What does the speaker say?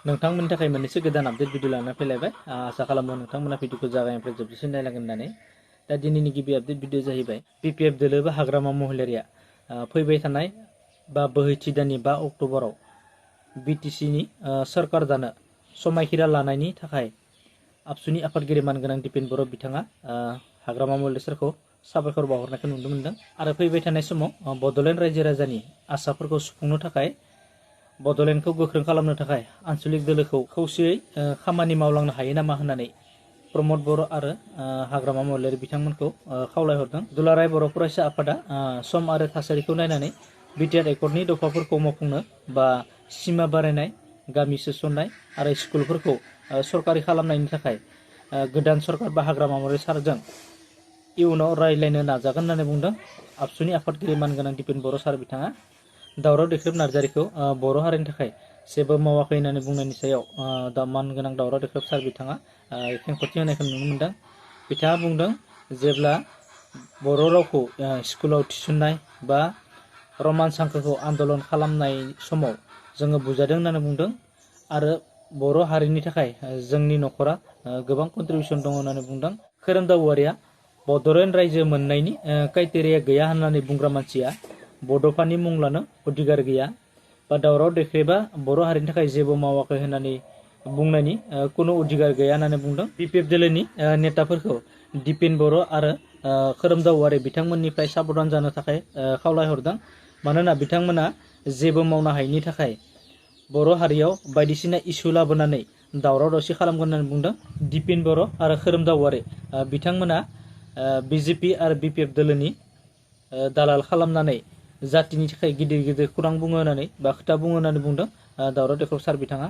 नोंथांमोननि थाखाय मोननैसो गोदान आपडेट भिडिअ लाना फैलायबाय आसा खालामो नोंथांमोना भिडिअखौ जागायनिफ्राय जोबजासिम नायलांगोन होननानै। दा दिनैनि गिबि आपडेट भिडिअ जाहैबाय बिपिएफ दोलो बा हाग्रामा महिलारिया फैबाय थानाय बा बोहैथि दाननि 5 अक्ट'बराव बिटिसिनि सरकार दानो समायखिरा लानायनि थाखाय आबसुनि आफादगिरि मानगोनां दिपेन बर' बिथाङा हाग्रामा महिलारिखौ साबायखर बावहरनायखौ नुनो मोनदों आरो फैबाय थानाय समाव बड'लेण्ड रायजो राजानि आसाफोरखौ सुफुंनो थाखाय बड'लेण्डखौ गोख्रों खालामनो थाखाय आन्चलिक दोलोखौ खौसेयै खामानि मावलांनो हायो नामा होननानै प्रमद बर' आरो हाग्रामा महिलारि बिथांमोनखौ खावलायहरदों। दुलाराय बर' फरायसा आफादा सम आरो थासारिखौ नायनानै बिटिआर एकर्डनि दफाफोरखौ मावफुंनो बा सिमा बारायनाय, गामि सोसननाय आरो स्कुलफोरखौ सरकारि खालामनायनि थाखाय गोदान सरकार बा हाग्रामा महिलारि सारजों इयुनाव रायज्लायनो नाजागोन होननानै बुंदों आबसुनि आफादगिरि मानगोनां दिपेन बर' सार बिथाङा। दावराव देख्रेब नार्जारिखौ बर' हारिनि थाखाय जेबो मावाखै होननानै बुंनायनि सायाव मानगोनां दावराव देख्रेब सार बिथाङा खेंफोरथि होनायखौ नुनो मोनदों। बिथाङा बुंदों जेब्ला बर' रावखौ स्कुलाव थिसननाय बा रमान हांखोखौ आन्दलन खालामनाय समाव जोङो बुजादों होननानै बुंदों आरो बर' हारिनि थाखाय जोंनि न'खरा गोबां कन्ट्रिबिउसन दङ होननानै बुंदों। खोरोमदाव औवारिया बड'लेण्ड रायजो मोननायनि क्राइटेरिया गैया होननानै बुंग्रा मानसिया बड'फानि मुं लानो अधिकार गैया बा दावराव देख्रेबा बर' हारिनि थाखाय जेबो मावाखै होननानै बुंनायनि कुनु अधिकार गैया होननानै बुंदों। बिपिएफ दोलोनि नेताफोरखौ दिपेन बर' आरो खोरोमदाव औवारि बिथांमोननिफ्राय साबधान जानो थाखाय खावलायहरदों। मानोना बिथांमोना जेबो मावनो हायैनि थाखाय बर' हारियाव बायदिसिना इसु लाबोनानै दावराव दावसि खालामगोन होननानै बुंदों। दिपेन बर' आरो खोरोमदाव औवारि बिथांमोना बिजेपि आरो बिपिएफ दोलोनि दालाल खालामनानै जातिनि थाखाय गिदिर गिदिर खौरां बुङो होननानै बा खोथा बुङो होननानै बुंदों दावराव देख्रेब सार बिथाङा।